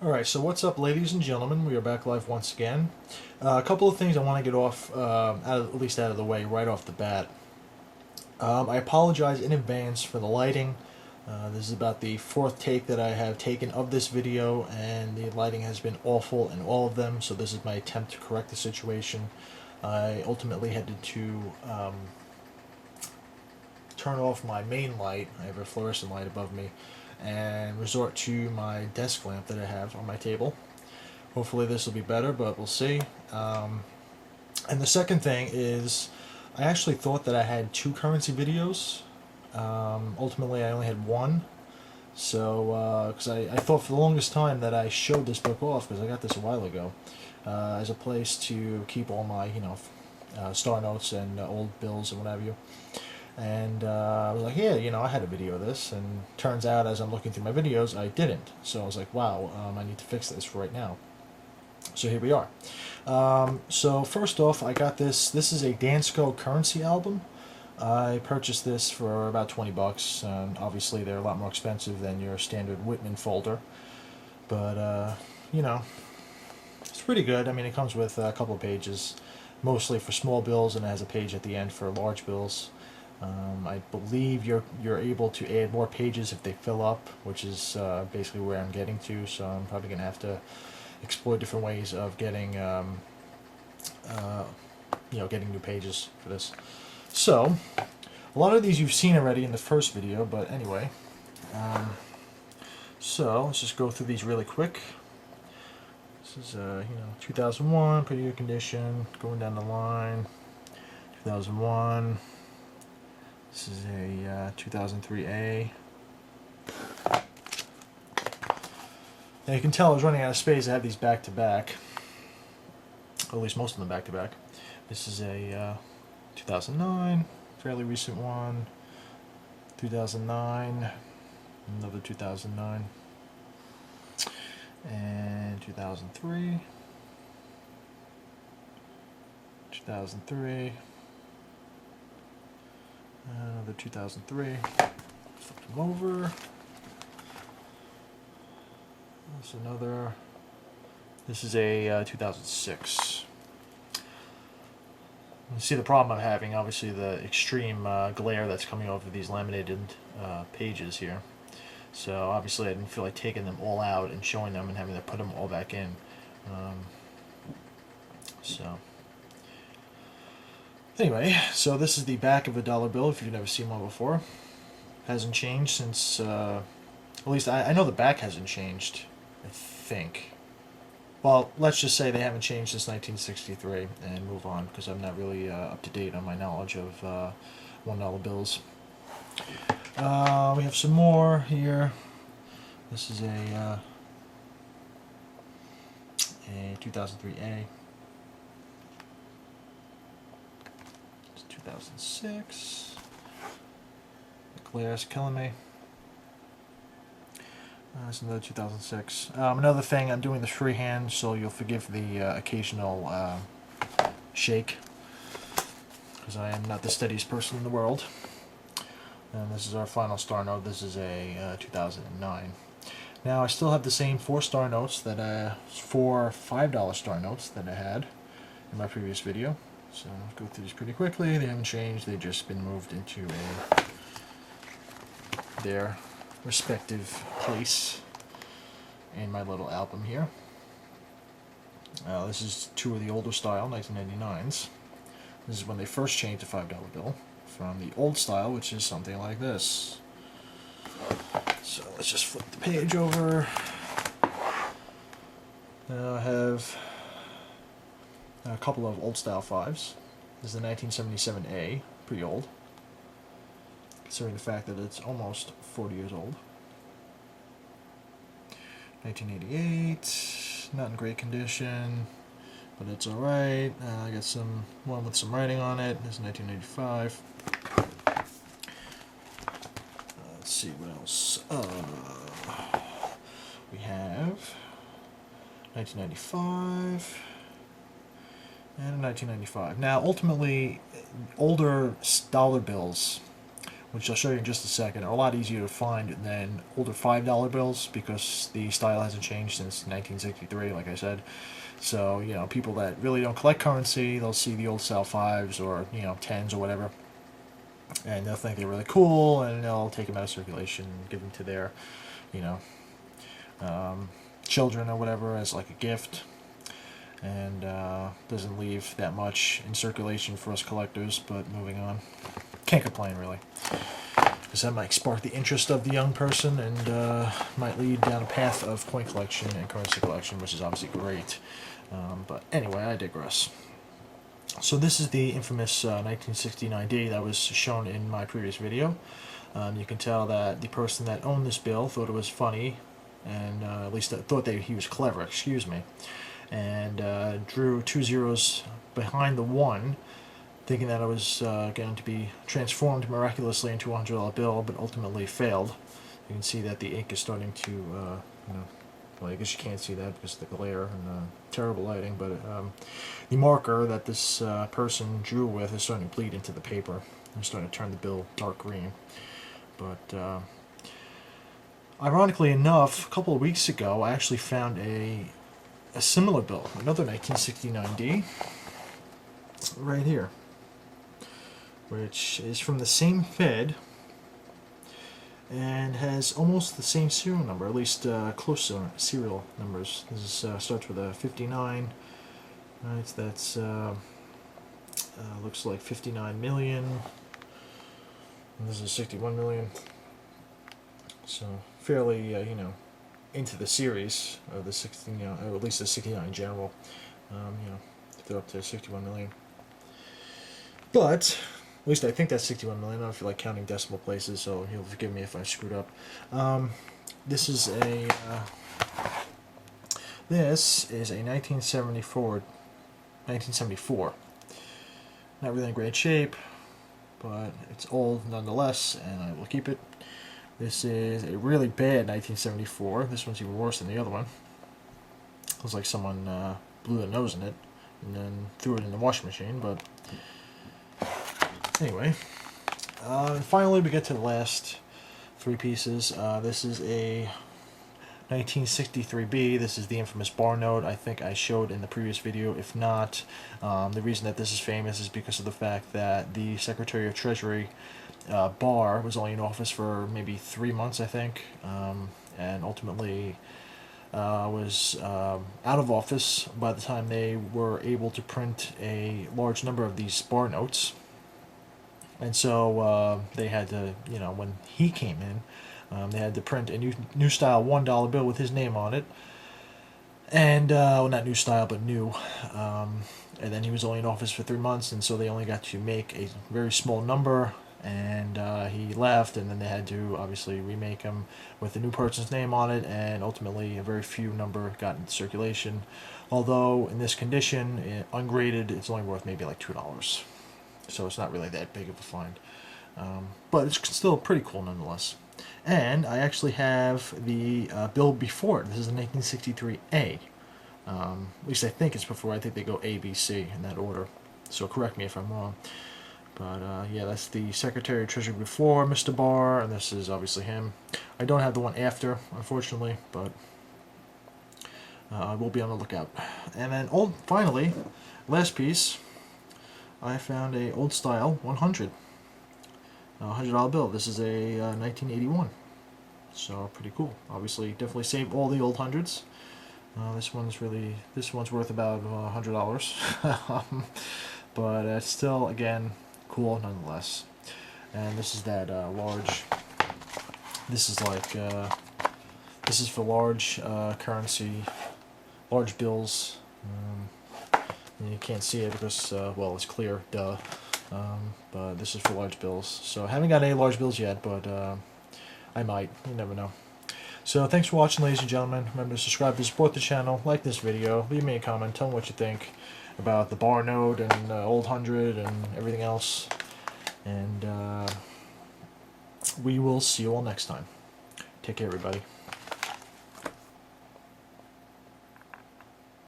Alright, so what's up, ladies and gentlemen? We are back live once again. A couple of things I want to get off, at least out of the way, right off the bat. I apologize in advance for the lighting. This is about the fourth take that I have taken of this video, and the lighting has been awful in all of them, so this is my attempt to correct the situation. I ultimately had to turn off my main light. I have a fluorescent light above me, and resort to my desk lamp that I have on my table. Hopefully this will be better, but we'll see. And the second thing is, I actually thought that I had two currency videos. Ultimately, I only had one. So, because I thought for the longest time that I showed this book off, because I got this a while ago, as a place to keep all my, star notes and old bills and what have you. And I was like, yeah, I had a video of this, and turns out as I'm looking through my videos, I didn't. So I was like, wow, I need to fix this right now. So here we are. So first off, I got this. This is a Dansko currency album. I purchased this for about 20 bucks. Obviously, they're a lot more expensive than your standard Whitman folder. But, it's pretty good. I mean, it comes with a couple of pages, mostly for small bills, and it has a page at the end for large bills. I believe you're able to add more pages if they fill up, which is basically where I'm getting to. So I'm probably gonna have to explore different ways of getting getting new pages for this. So a lot of these you've seen already in the first video, but anyway. So let's just go through these really quick. This is 2001, pretty good condition. Going down the line, 2001. This is a 2003A. Now you can tell I was running out of space. I have these back to back, or at least most of them back to back. This is a 2009, fairly recent one. 2009, another 2009, and 2003, 2003. Another 2003. Flip them over. That's another. This is a 2006. You see the problem I'm having, obviously the extreme glare that's coming over these laminated pages here. So obviously I didn't feel like taking them all out and showing them and having to put them all back in. Anyway, so this is the back of a dollar bill, if you've never seen one before. Hasn't changed since, at least I know the back hasn't changed, I think. Well, let's just say they haven't changed since 1963, and move on, because I'm not really up to date on my knowledge of $1 bills. We have some more here. This is a 2003A. 2006. The glare's killing me. That's another 2006. Another thing, I'm doing this freehand, so you'll forgive the occasional shake, because I am not the steadiest person in the world. And this is our final star note. This is a 2009. Now I still have the same 4 star notes that 4 $5 star notes that I had in my previous video. So I'll go through these pretty quickly. They haven't changed. They've just been moved into their respective place in my little album here. This is 2 of the older style 1999s. This is when they first changed the $5 bill from the old style, which is something like this. So let's just flip the page over. Now I have a couple of old style 5s. This is the 1977A, pretty old, considering the fact that it's almost 40 years old. 1988, not in great condition, but it's alright. I got one with some writing on it. This is 1995. Let's see what else. We have 1995. And 1995. Now, ultimately, older dollar bills which I'll show you in just a second, are a lot easier to find than older $5 bills because the style hasn't changed since 1963, like I said. So, you know, people that really don't collect currency, they'll see the old style 5s or, you know, 10s or whatever, and they'll think they're really cool, and they'll take them out of circulation and give them to their, you know, children or whatever as like a gift, and doesn't leave that much in circulation for us collectors. But moving on, can't complain really, because that might spark the interest of the young person and might lead down a path of coin collection and currency collection, which is obviously great. But anyway, I digress. So this is the infamous 1969D that was shown in my previous video. You can tell that the person that owned this bill thought it was funny, and at least thought that he was clever, excuse me, and drew 2 zeros behind the 1, thinking that it was going to be transformed miraculously into a $100 bill, but ultimately failed. You can see that the ink is starting to, you know, well, I guess you can't see that because of the glare and terrible lighting, but the marker that this person drew with is starting to bleed into the paper and starting to turn the bill dark green. But ironically enough, a couple of weeks ago, I actually found a similar bill, another 1969D, right here, which is from the same Fed and has almost the same serial number, at least close to serial numbers. This is, starts with a 59, right? That's looks like 59 million, and this is 61 million. So fairly, you know, into the series of the 16, or at least the 69 in general. You know, they're up to 61 million. But at least I think that's 61 million. I don't feel like counting decimal places, so you'll forgive me if I screwed up. This is a 1974. Not really in great shape, but it's old nonetheless, and I will keep it. This is a really bad 1974. This one's even worse than the other one. Looks like someone blew their nose in it and then threw it in the washing machine, but anyway. And finally, we get to the last 3 pieces. This is a 1963B. This is the infamous Barr note. I think I showed in the previous video. If not, the reason that this is famous is because of the fact that the Secretary of Treasury, Barr, was only in office for maybe 3 months, I think, and ultimately was out of office by the time they were able to print a large number of these Barr notes. And so they had to, you know, when he came in, they had to print a new style $1 bill with his name on it. And, well, not new style, but new. And then he was only in office for 3 months, and so they only got to make a very small number, and he left, and then they had to obviously remake him with a new person's name on it, and ultimately a very few number got into circulation. Although in this condition, ungraded, it's only worth maybe like $2. So it's not really that big of a find. But it's still pretty cool nonetheless. And I actually have the bill before it. This is a 1963A. At least I think it's before. I think they go A, B, C in that order. So correct me if I'm wrong. But yeah, that's the Secretary of Treasury before Mr. Barr, and this is obviously him. I don't have the one after, unfortunately, but I will be on the lookout. And then, finally, last piece, I found a old style 100. $100 bill. This is a 1981. So pretty cool. Obviously, definitely saved all the old hundreds. This one's worth about $100. But it's still, again, cool nonetheless. And this is that large. This is like this is for large currency, large bills. And you can't see it because well, it's clear, duh. But this is for large bills. So I haven't got any large bills yet, but I might. You never know. So thanks for watching, ladies and gentlemen. Remember to subscribe to support the channel, like this video, leave me a comment, tell me what you think about the Barr note and old 100 and everything else. And we will see you all next time. Take care, everybody.